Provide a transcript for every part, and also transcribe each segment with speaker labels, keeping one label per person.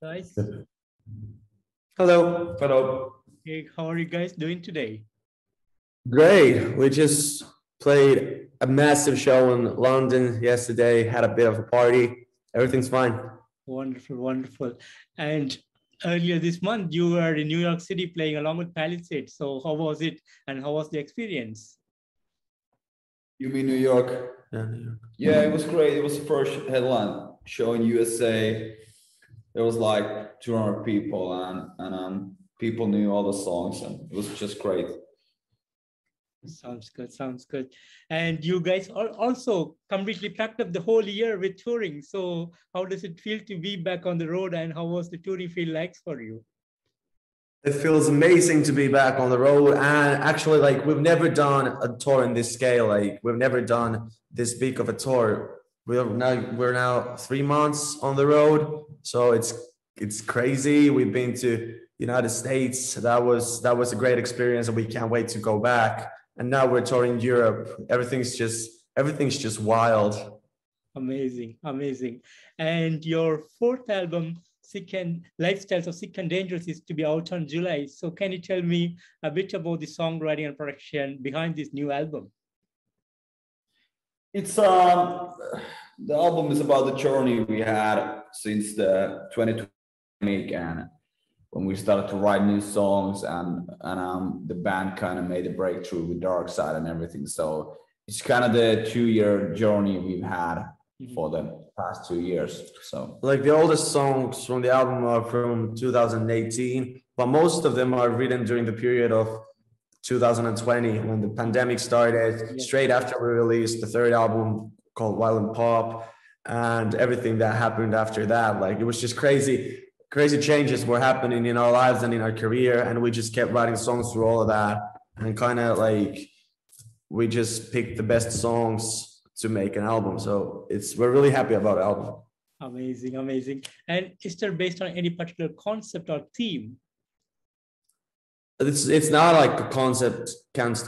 Speaker 1: Guys,
Speaker 2: Hello. Hello.
Speaker 1: hey, how are you guys doing today?
Speaker 2: Great. We just played a massive show in London yesterday, had a bit of a party. Everything's fine.
Speaker 1: Wonderful, wonderful. And earlier this month, you were in New York City playing along with Palisade. So how was it and how was the experience?
Speaker 3: You mean New York?
Speaker 2: Yeah, New York.
Speaker 3: Yeah, it was great. It was the first headline show in USA. There was like 200 people and people knew all the songs and it was just great.
Speaker 1: Sounds good, sounds good. And you guys are also completely packed up the whole year with touring. So how does it feel to be back on the road and how was the touring feel like for you?
Speaker 2: It feels amazing to be back on the road. And actually, like, we've never done a tour in this scale. Like, we've never done this big of a tour. We're now 3 months on the road. So it's crazy. We've been to United States. That was a great experience and we can't wait to go back. And now we're touring Europe. Everything's just wild.
Speaker 1: Amazing, amazing. And your fourth album, Sick and Lifestyles of Sick and Dangerous, is to be out on July. So can you tell me a bit about the songwriting and production behind this new album?
Speaker 3: It's the album is about the journey we had since the 2020 and when we started to write new songs and the band kind of made a breakthrough with Dark Side and everything. So it's kind of the 2-year journey we've had for the past 2 years. So
Speaker 2: like the oldest songs from the album are from 2018, but most of them are written during the period of 2020 when the pandemic started. Straight after we released the third album called Violent Pop and everything that happened after that. Like it was just crazy changes were happening in our lives and in our career, and we just kept writing songs through all of that, and kind of like we just picked the best songs to make an album. So we're really happy about the album.
Speaker 1: Amazing, amazing. And is there based on any particular concept or theme?
Speaker 2: It's not like a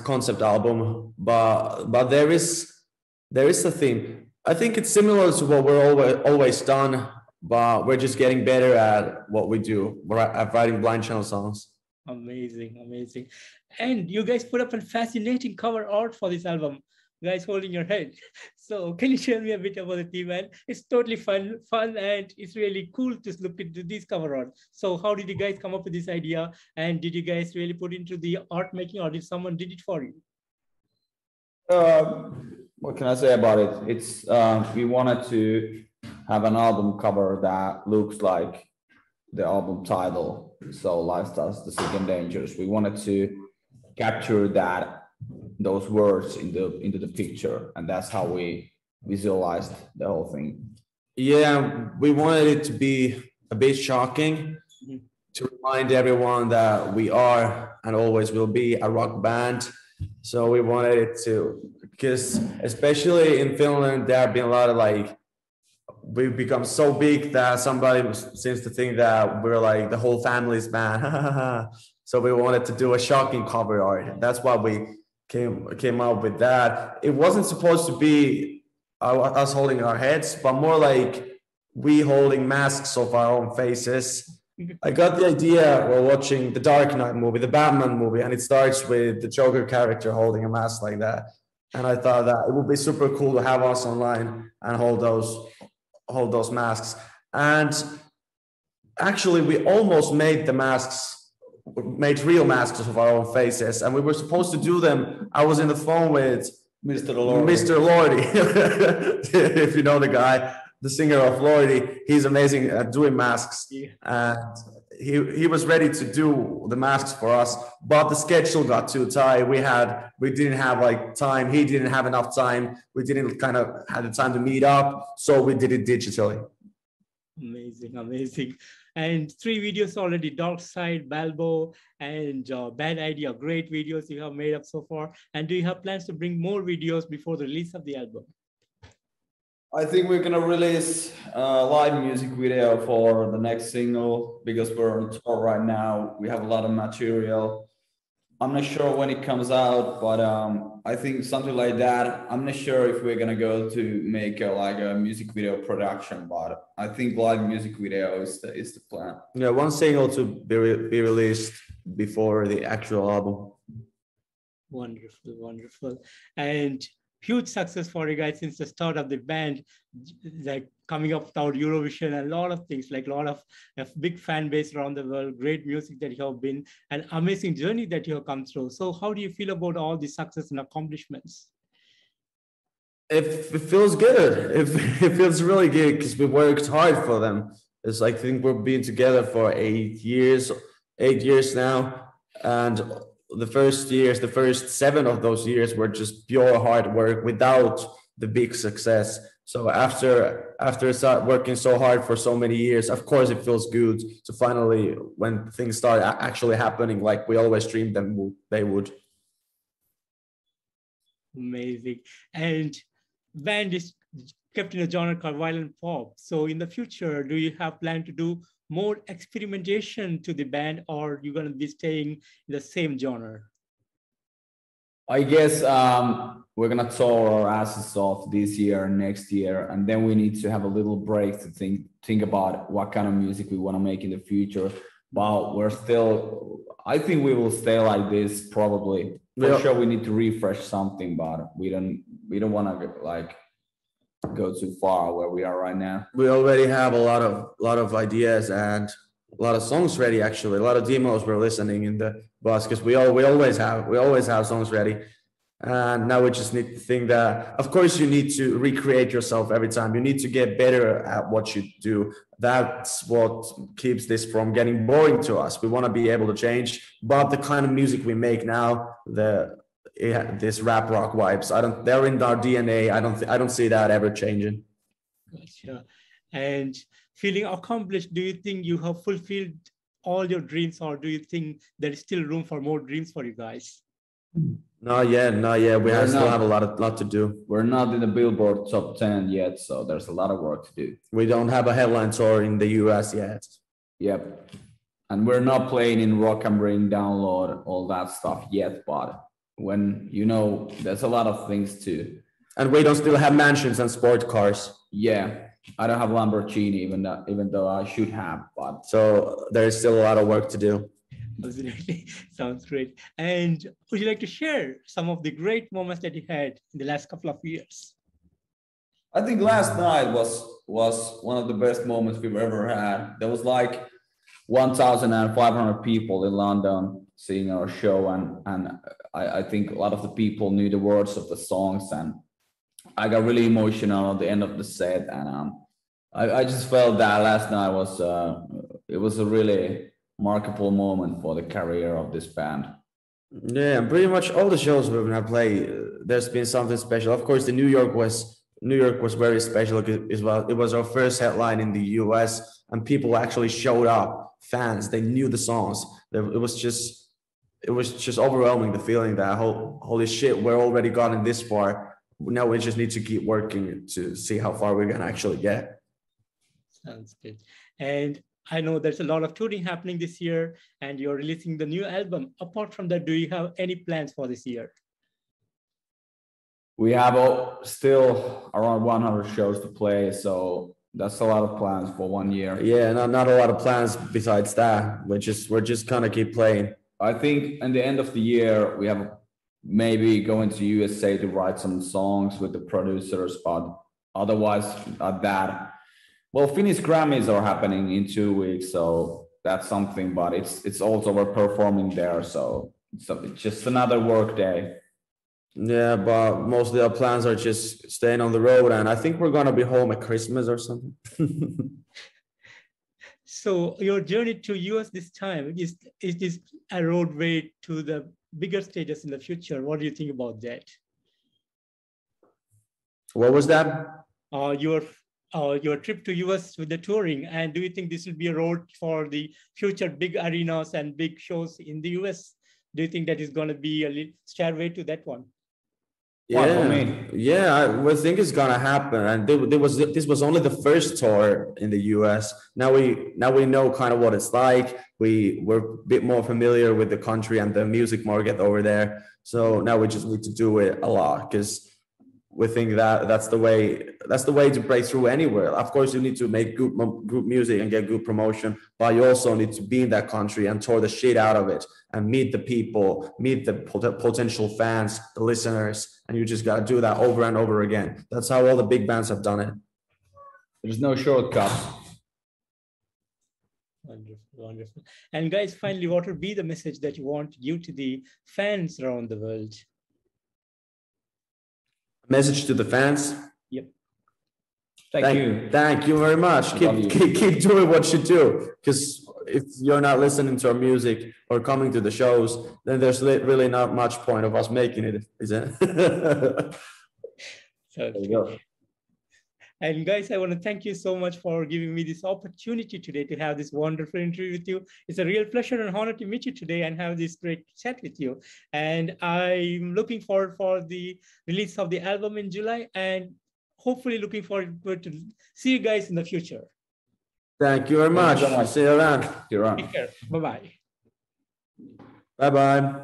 Speaker 2: concept album, but there is a theme. I think it's similar to what we're always done, but we're just getting better at what we do. We're at writing blind channel songs.
Speaker 1: Amazing, amazing. And you guys put up a fascinating cover art for this album. Guys holding your head. So can you tell me a bit about the theme? And it's totally fun, and it's really cool to look into this cover art. So how did you guys come up with this idea? And did you guys really put into the art making, or did someone did it for you?
Speaker 3: What can I say about it? It's we wanted to have an album cover that looks like the album title. So Lifestyles, the Sick and Dangerous. We wanted to capture those words into the picture, and that's how we visualized the whole thing.
Speaker 2: Yeah, we wanted it to be a bit shocking to remind everyone that we are and always will be a rock band. So we wanted it to, because especially in Finland, there have been a lot of like, we've become so big that somebody seems to think that we're like the whole family's band. So we wanted to do a shocking cover art. That's why we came up with that. It wasn't supposed to be us holding our heads, but more like we holding masks of our own faces. I got the idea while watching the Dark Knight movie, the Batman movie, and it starts with the Joker character holding a mask like that. And I thought that it would be super cool to have us online and hold those masks. And actually, we almost made real masks of our own faces, and we were supposed to do them. I was in the phone with
Speaker 3: Mr. Lordi.
Speaker 2: Mr. Lordi, if you know the guy, the singer of Lordi. He's amazing at doing masks, and he was ready to do the masks for us, but the schedule got too tight. We didn't have like time. He didn't have enough time. We didn't kind of have the time to meet up, so we did it digitally.
Speaker 1: Amazing, amazing. And 3 videos already, Dark Side, Balbo, and Bad Idea. Great videos you have made up so far. And do you have plans to bring more videos before the release of the album?
Speaker 3: I think we're gonna release a live music video for the next single because we're on tour right now. We have a lot of material I'm not sure when it comes out, but I think something like that. I'm not sure if we're gonna go to make like a music video production, but I think live music video is the plan.
Speaker 2: Yeah, one single to be released before the actual album.
Speaker 1: Wonderful, wonderful. And huge success for you guys since the start of the band, like coming up without Eurovision and a lot of things, like a lot of a big fan base around the world, great music that you have been, an amazing journey that you have come through. So how do you feel about all the success and accomplishments?
Speaker 2: It feels good. It feels really good because we worked hard for them. It's like, I think we've been together for 8 years now. And the first 7 of those years were just pure hard work without the big success. So after start working so hard for so many years, of course it feels good to finally, when things start actually happening like we always dreamed them they would.
Speaker 1: Amazing. And band is kept in a genre called violent pop. So in the future, do you have plan to do more experimentation to the band, or you're going to be staying in the same genre?
Speaker 3: I guess we're gonna tour our asses off this year and next year, and then we need to have a little break to think about what kind of music we want to make in the future. But I think we will stay like this probably. For sure, we need to refresh something, but we don't want to like go too far where we are right now.
Speaker 2: We already have a lot of ideas and a lot of songs ready. Actually, a lot of demos we're listening in the bus because we always have songs ready. And now we just need to think that, of course, you need to recreate yourself every time. You need to get better at what you do. That's what keeps this from getting boring to us. We want to be able to change, but the kind of music we make now, this rap rock vibes, they're in our DNA. I don't see that ever changing.
Speaker 1: Gotcha. And feeling accomplished, do you think you have fulfilled all your dreams, or do you think there is still room for more dreams for you guys?
Speaker 2: Not yet. We still have a lot to do.
Speaker 3: We're not in the Billboard top 10 yet, so there's a lot of work to do.
Speaker 2: We don't have a headline tour in the US yet.
Speaker 3: Yep. And we're not playing in Rock and Ring, Download, all that stuff yet, but when, there's a lot of things too.
Speaker 2: And we don't still have mansions and sport cars.
Speaker 3: Yeah. I don't have Lamborghini, even though I should have, but.
Speaker 2: So there's still a lot of work to do.
Speaker 1: Absolutely. Sounds great. And would you like to share some of the great moments that you had in the last couple of years?
Speaker 3: I think last night was one of the best moments we've ever had. There was like 1,500 people in London seeing our show, and I think a lot of the people knew the words of the songs, and I got really emotional at the end of the set, and I just felt that last night was a really remarkable moment for the career of this band.
Speaker 2: Yeah, pretty much all the shows we're gonna play, there's been something special. Of course, New York was very special as well. It was our first headline in the US, and people actually showed up. Fans, they knew the songs. It was just overwhelming, the feeling that holy shit, we're already gotten this far. Now we just need to keep working to see how far we're gonna actually get.
Speaker 1: Sounds good. And I know there's a lot of touring happening this year, and you're releasing the new album. Apart from that, do you have any plans for this year?
Speaker 3: We have still around 100 shows to play, so that's a lot of plans for 1 year.
Speaker 2: Yeah, not a lot of plans besides that. We're just gonna keep playing.
Speaker 3: I think in the end of the year, we have maybe going to USA to write some songs with the producers, but otherwise not that. Well, Finnish Grammys are happening in 2 weeks, so that's something, but it's also we're performing there, so it's just another work day.
Speaker 2: Yeah, but mostly our plans are just staying on the road, and I think we're gonna be home at Christmas or something.
Speaker 1: So your journey to US this time, is this a roadway to the bigger stages in the future? What do you think about that?
Speaker 2: What was that?
Speaker 1: Your trip to US with the touring, and do you think this will be a road for the future big arenas and big shows in the US? Do you think that is going to be a stairway to that one?
Speaker 3: What
Speaker 2: Yeah,
Speaker 3: for me?
Speaker 2: yeah, I think it's gonna happen. And this was only the first tour in the US. Now we know kind of what it's like. We're a bit more familiar with the country and the music market over there. So now we just need to do it a lot because we think that that's the way to break through anywhere. Of course, you need to make good music and get good promotion, but you also need to be in that country and tour the shit out of it and meet the people, meet the potential fans, the listeners, and you just got to do that over and over again. That's how all the big bands have done it.
Speaker 3: There's no shortcuts.
Speaker 1: Wonderful, wonderful. And guys, finally, what would be the message that you want to give to the fans around the world?
Speaker 2: Message to the fans.
Speaker 1: Yep.
Speaker 3: Thank you.
Speaker 2: Thank you very much. Keep doing what you do, because if you're not listening to our music or coming to the shows, then there's really not much point of us making it, is it?
Speaker 1: So,
Speaker 3: There you go.
Speaker 1: and guys, I want to thank you so much for giving me this opportunity today to have this wonderful interview with you. It's a real pleasure and honor to meet you today and have this great chat with you. And I'm looking forward for the release of the album in July, and hopefully looking forward to see you guys in the future.
Speaker 2: Thank you very much.
Speaker 3: so much.
Speaker 2: See you around.
Speaker 3: You're on.
Speaker 1: Take care. Bye-bye.
Speaker 2: Bye-bye.